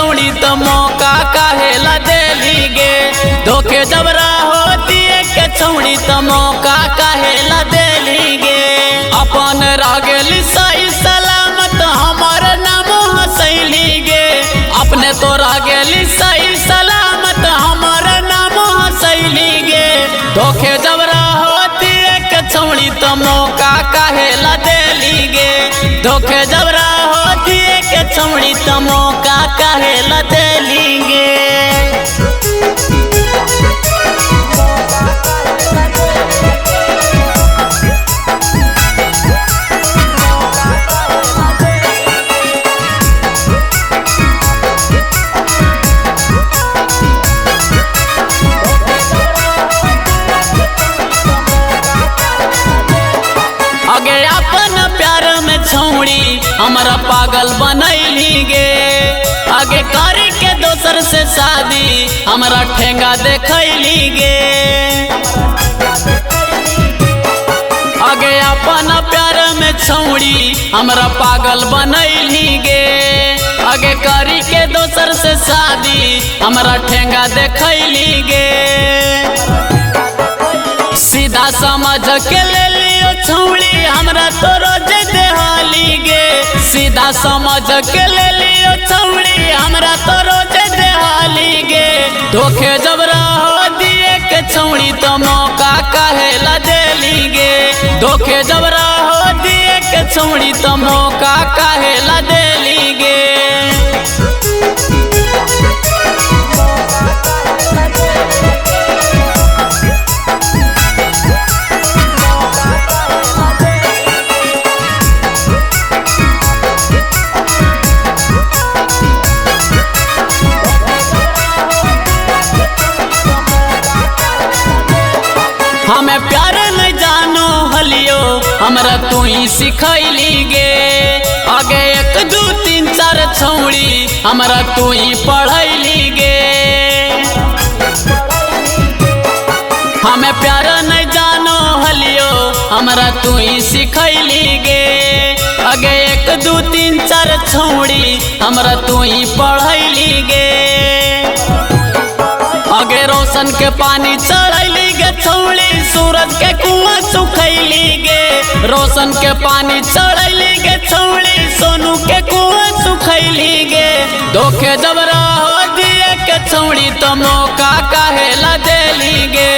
छौड़ी तो मौका काहेला देली गे। धोखे जबरा होती के छौड़ी तो मौका काहेला देली गे। अपन रह गेली सही सलामत हमार नाम हंसैली गे। अपने तो रह गेली सही सलामत हमार नाम हंसैली गे। धोखे जबरा होती के छौड़ी तो मौका काहेला देली गे। धोखे जबरा होती के छौड़ी तो मौका काहेला देली गे। अगे अपन प्यार में छौड़ी हमारा पागल बनैली गे। आगे कर के दोसर से शादी हमारा ठेंगा देखैली गे। आगे अपन प्यार में छौड़ी हमारा पागल बनैली गे। आगे कर के दोसर से शादी हमारा ठेंगा देखैली गे। सीधा समझ के ले लियो छौड़ी हमरा तो रोज देहाली गे। सीधा समझ के ले लियो छौड़ी हमरा तो रोज देहाली गे। धोखे जबरा हो दिए के छौड़ी तो मौका काहेला देली गे। धोखे जबरा हो दिए के छौड़ी तो मौका काहेला देली गे। हमें प्यार नहीं जानो हलियो हमरा तू ही सिखैली गे। आगे 1 2 3 4 छौड़ी हमरा तू ही पढ़ैली गे। हमें प्यार नहीं जानो हलियो हमरा तू ही सिखैली गे। आगे 1 2 3 4 छौड़ी हमरा तू ही पढ़ैली गे। आगे रोशन के पानी चढ़ैली गे छौड़ी सूरज के कुआं सुखैली गे। रोशन के पानी चढ़ैली गे छौड़ी सोनू के कुआं सुखैली गे। धोखे जबरा हो दिए के छौड़ी तो मौका काहेला देली गे।